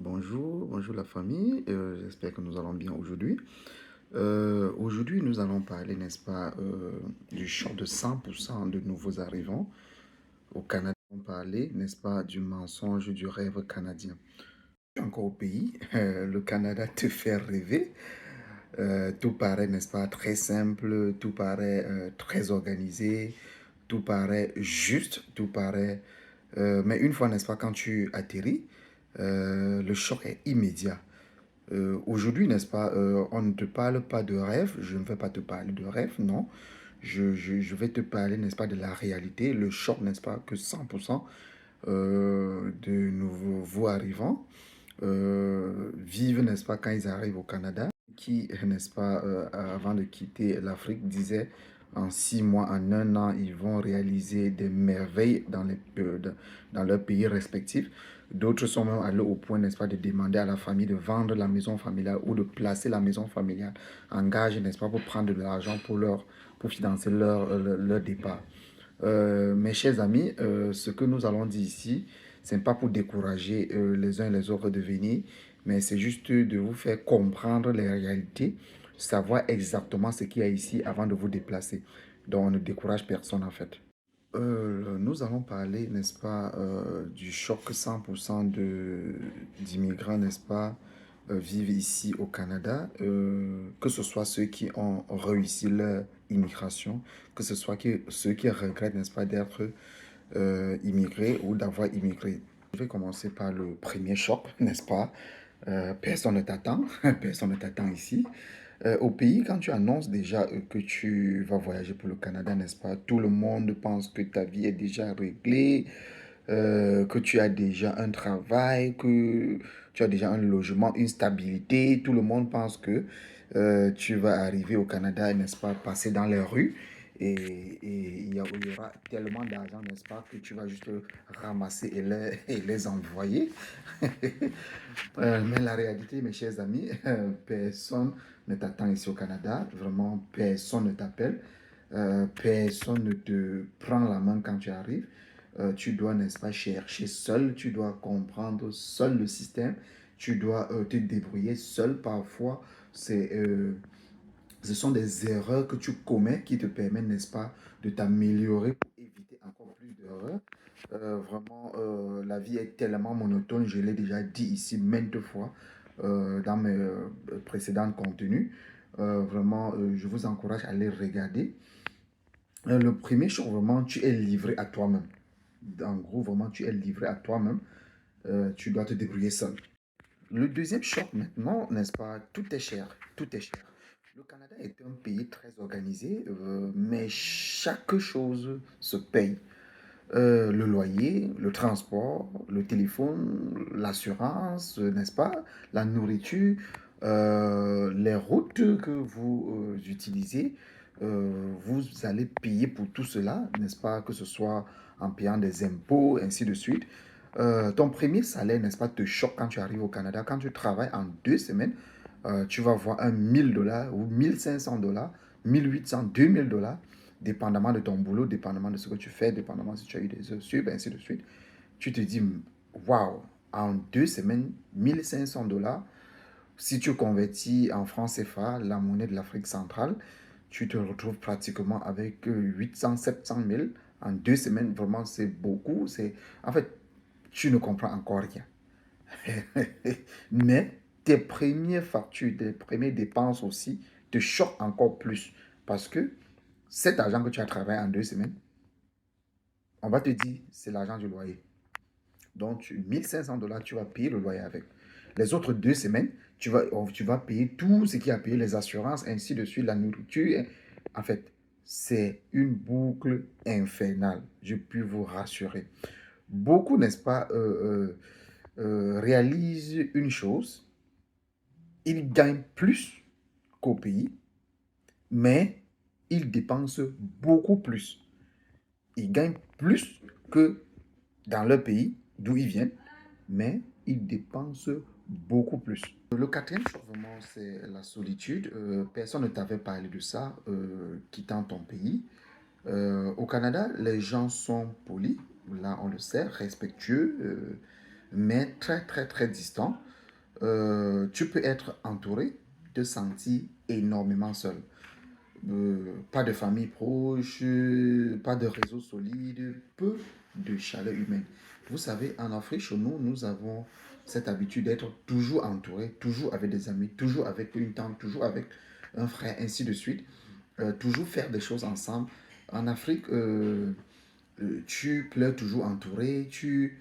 Bonjour la famille. J'espère que nous allons bien aujourd'hui. Aujourd'hui, nous allons parler, n'est-ce pas, du choc de 100% de nouveaux arrivants au Canada. On va parler, n'est-ce pas, du mensonge du rêve canadien. Tu es encore au pays, le Canada te fait rêver. Tout paraît, n'est-ce pas, très simple, tout paraît très organisé, tout paraît juste, tout paraît... mais une fois, n'est-ce pas, quand tu atterris, le choc est immédiat. Aujourd'hui, n'est-ce pas, on ne te parle pas de rêve, je ne vais pas te parler de rêve, non. Je vais te parler, n'est-ce pas, de la réalité, le choc, n'est-ce pas, que 100% de nouveaux arrivants vivent, n'est-ce pas, quand ils arrivent au Canada, qui, n'est-ce pas, avant de quitter l'Afrique, disaient en 6 mois, en un an, ils vont réaliser des merveilles dans leurs pays respectifs. D'autres sont même allés au point, n'est-ce pas, de demander à la famille de vendre la maison familiale ou de placer la maison familiale en gage, n'est-ce pas, pour prendre de l'argent pour financer leur départ. Mes chers amis, ce que nous allons dire ici, ce n'est pas pour décourager les uns et les autres de venir, mais c'est juste de vous faire comprendre les réalités, savoir exactement ce qu'il y a ici avant de vous déplacer. Donc, on ne décourage personne en fait. Nous allons parler, n'est-ce pas, du choc que 100% d'immigrants, n'est-ce pas, vivent ici au Canada, que ce soit ceux qui ont réussi leur immigration, que ce soit ceux qui regrettent, n'est-ce pas, d'être immigrés ou d'avoir immigré. Je vais commencer par le premier choc, n'est-ce pas? Personne ne t'attend, personne ne t'attend ici. Au pays, quand tu annonces déjà que tu vas voyager pour le Canada, n'est-ce pas? Tout le monde pense que ta vie est déjà réglée, que tu as déjà un travail, que tu as déjà un logement, une stabilité. Tout le monde pense que tu vas arriver au Canada, n'est-ce pas, passer dans les rues. Et il y aura tellement d'argent, n'est-ce pas, que tu vas juste ramasser et les envoyer. Mais la réalité, mes chers amis, personne ne t'attend ici au Canada. Vraiment, personne ne t'appelle. Personne ne te prend la main quand tu arrives. Tu dois, n'est-ce pas, chercher seul. Tu dois comprendre seul le système. Tu dois te débrouiller seul. Parfois, ce sont des erreurs que tu commets qui te permettent, n'est-ce pas, de t'améliorer pour éviter encore plus d'erreurs. Vraiment, la vie est tellement monotone, je l'ai déjà dit ici maintes fois dans mes précédents contenus. Vraiment, je vous encourage à les regarder. Le premier choc, vraiment, tu es livré à toi-même. En gros, vraiment, tu es livré à toi-même. Tu dois te débrouiller seul. Le deuxième choc maintenant, n'est-ce pas, tout est cher, tout est cher. Le Canada est un pays très organisé, mais chaque chose se paye. Le loyer, le transport, le téléphone, l'assurance, n'est-ce pas, la nourriture, les routes que vous utilisez, vous allez payer pour tout cela, n'est-ce pas, que ce soit en payant des impôts, ainsi de suite. Ton premier salaire, n'est-ce pas, te choque quand tu arrives au Canada. Quand tu travailles en 2 semaines, tu vas voir un 1000 $ ou 1500 $, 1800, 2000 $, dépendamment de ton boulot, dépendamment de ce que tu fais, dépendamment si tu as eu des heures sup, ainsi de suite. Tu te dis, waouh, en 2 semaines, 1500 $. Si tu convertis en francs CFA, la monnaie de l'Afrique centrale, tu te retrouves pratiquement avec 800, 700 000 en 2 semaines. Vraiment, c'est beaucoup. En fait, tu ne comprends encore rien. Mais tes premières factures, tes premières dépenses aussi te choquent encore plus. Parce que cet argent que tu as travaillé en 2 semaines, on va te dire, c'est l'argent du loyer. Donc, 1500 $, tu vas payer le loyer avec. Les autres 2 semaines, tu vas payer tout ce qui a payé, les assurances, ainsi de suite, la nourriture. En fait, c'est une boucle infernale. Je puis vous rassurer. Beaucoup, n'est-ce pas, réalisent une chose. Ils gagnent plus qu'au pays, mais ils dépensent beaucoup plus. Ils gagnent plus que dans leur pays, d'où ils viennent, mais ils dépensent beaucoup plus. Le quatrième chose, vraiment, c'est la solitude. Personne ne t'avait parlé de ça, quittant ton pays. Au Canada, les gens sont polis, là on le sait, respectueux, mais très très très distants. Tu peux être entouré, te sentir énormément seul. Pas de famille proche, pas de réseau solide, peu de chaleur humaine. Vous savez, en Afrique, chez nous, nous avons cette habitude d'être toujours entouré, toujours avec des amis, toujours avec une tante, toujours avec un frère, ainsi de suite. Toujours faire des choses ensemble. En Afrique, tu pleures toujours entouré, tu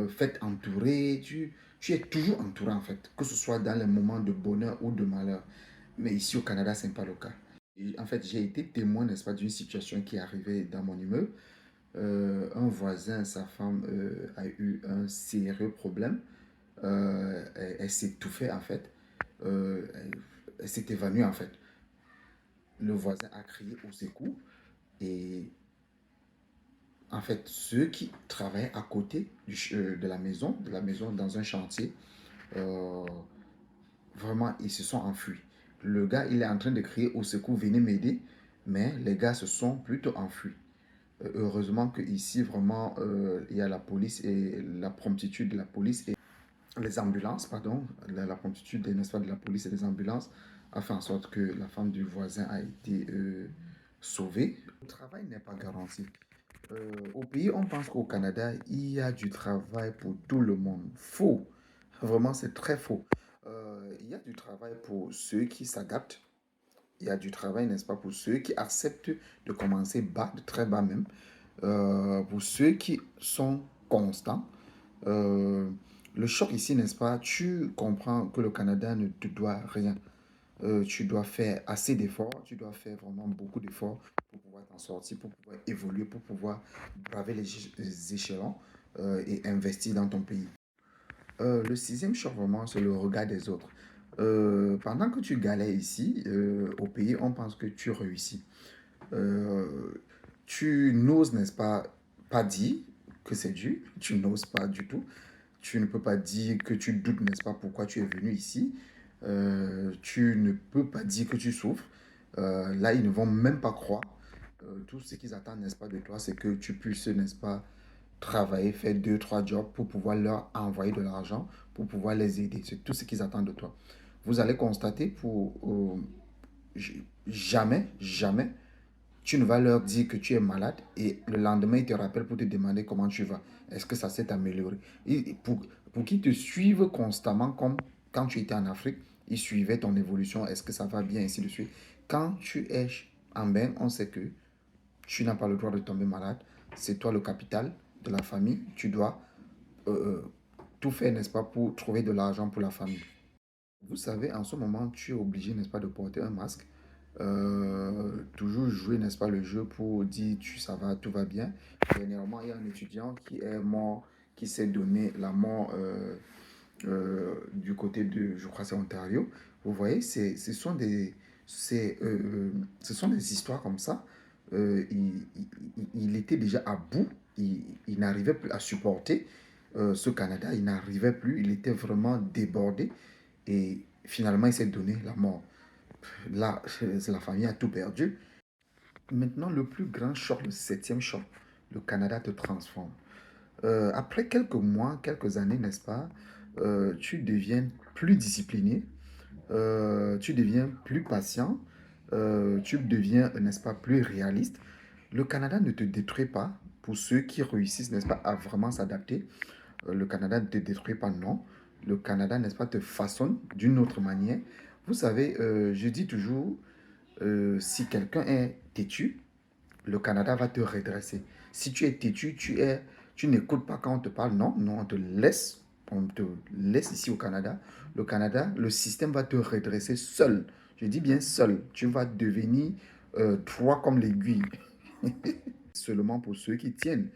fêtes entouré, tu es toujours entouré en fait, que ce soit dans les moments de bonheur ou de malheur. Mais ici au Canada, ce n'est pas le cas. Et en fait, j'ai été témoin, n'est-ce pas, d'une situation qui est arrivée dans mon immeuble. Un voisin, sa femme a eu un sérieux problème. Elle s'est étouffée en fait. Elle s'est évanouie en fait. Le voisin a crié au secours et en fait, ceux qui travaillaient à côté de la maison dans un chantier, euh, vraiment, ils se sont enfuis. Le gars, il est en train de crier au secours, venez m'aider, mais les gars se sont plutôt enfuis. Heureusement qu'ici, vraiment, il y a la police et la promptitude de la police et les ambulances, pardon, la promptitude, n'est-ce pas, de la police et des ambulances a fait en sorte que la femme du voisin a été sauvée. Le travail n'est pas garanti. Au pays, on pense qu'au Canada, il y a du travail pour tout le monde. Faux. Vraiment, c'est très faux. Il y a du travail pour ceux qui s'adaptent. Il y a du travail, n'est-ce pas, pour ceux qui acceptent de commencer bas, de très bas même. Pour ceux qui sont constants. Euh, le choc ici, n'est-ce pas, tu comprends que le Canada ne te doit rien. Tu dois faire assez d'efforts, tu dois faire vraiment beaucoup d'efforts pour pouvoir t'en sortir, pour pouvoir évoluer, pour pouvoir braver les échelons et investir dans ton pays. Le sixième choc, vraiment, c'est le regard des autres. Pendant que tu galères ici, au pays, on pense que tu réussis. Euh, Tu n'oses, n'est-ce pas, pas dire que c'est dur, tu n'oses pas du tout. Tu ne peux pas dire que tu doutes, n'est-ce pas, pourquoi tu es venu ici. Tu ne peux pas dire que tu souffres. Là, ils ne vont même pas croire. Tout ce qu'ils attendent, n'est-ce pas, de toi, c'est que tu puisses, n'est-ce pas, travailler, faire deux, trois jobs pour pouvoir leur envoyer de l'argent, pour pouvoir les aider. C'est tout ce qu'ils attendent de toi. Vous allez constater pour jamais, jamais, tu ne vas leur dire que tu es malade et le lendemain, ils te rappellent pour te demander comment tu vas. Est-ce que ça s'est amélioré? Pour qu'ils te suivent constamment, comme quand tu étais en Afrique, ils suivaient ton évolution. Est-ce que ça va bien, ainsi de suite. Quand tu es en bain, on sait que tu n'as pas le droit de tomber malade. C'est toi le capital de la famille. Tu dois euh, euh, tout faire, n'est-ce pas, pour trouver de l'argent pour la famille. Vous savez, en ce moment, tu es obligé, n'est-ce pas, de porter un masque. Toujours jouer, n'est-ce pas, le jeu pour dire ça va, tout va bien. Dernièrement, il y a un étudiant qui est mort, qui s'est donné la mort du côté de, je crois, c'est Ontario. Vous voyez, ce sont des histoires comme ça. Il était déjà à bout. Il n'arrivait plus à supporter ce Canada. Il n'arrivait plus. Il était vraiment débordé. Et finalement, il s'est donné la mort. Là, la famille a tout perdu. Maintenant, le plus grand choc, le septième choc, le Canada te transforme. Après quelques mois, quelques années, n'est-ce pas, tu deviens plus discipliné, tu deviens plus patient, tu deviens, n'est-ce pas, plus réaliste. Le Canada ne te détruit pas pour ceux qui réussissent, n'est-ce pas, à vraiment s'adapter. Le Canada ne te détruit pas, non. Le Canada, n'est-ce pas, te façonne d'une autre manière. Vous savez, je dis toujours, si quelqu'un est têtu, le Canada va te redresser. Si tu es têtu, tu n'écoutes pas quand on te parle, non, non, on te laisse ici au Canada. Le Canada, le système va te redresser seul. Je dis bien seul. Tu vas devenir droit comme l'aiguille. Seulement pour ceux qui tiennent.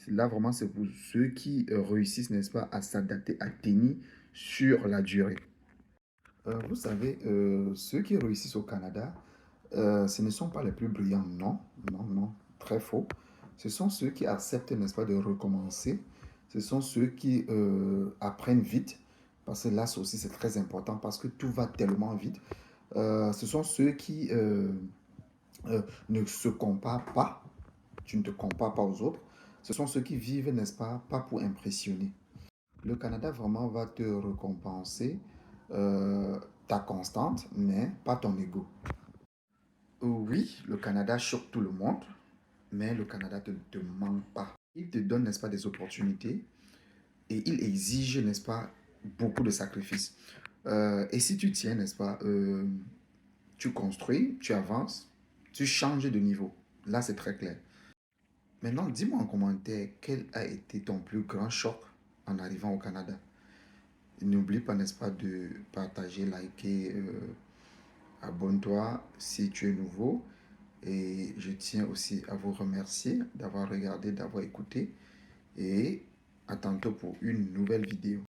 Là, vraiment, c'est pour ceux qui réussissent, n'est-ce pas, à s'adapter, à tenir sur la durée. Vous savez, ceux qui réussissent au Canada, ce ne sont pas les plus brillants, non, non, non, très faux. Ce sont ceux qui acceptent, n'est-ce pas, de recommencer. Ce sont ceux qui apprennent vite, parce que là aussi c'est très important, parce que tout va tellement vite. Ce sont ceux qui ne se comparent pas, tu ne te compares pas aux autres. Ce sont ceux qui vivent, n'est-ce pas, pas pour impressionner. Le Canada vraiment va te récompenser ta constante, mais pas ton ego. Oui, le Canada choque tout le monde, mais le Canada ne te manque pas. Il te donne, n'est-ce pas, des opportunités et il exige, n'est-ce pas, beaucoup de sacrifices. Et si tu tiens, n'est-ce pas, tu construis, tu avances, tu changes de niveau. Là, c'est très clair. Maintenant, dis-moi en commentaire quel a été ton plus grand choc en arrivant au Canada. N'oublie pas, n'est-ce pas, de partager, liker, abonne-toi si tu es nouveau. Et je tiens aussi à vous remercier d'avoir regardé, d'avoir écouté. Et à tantôt pour une nouvelle vidéo.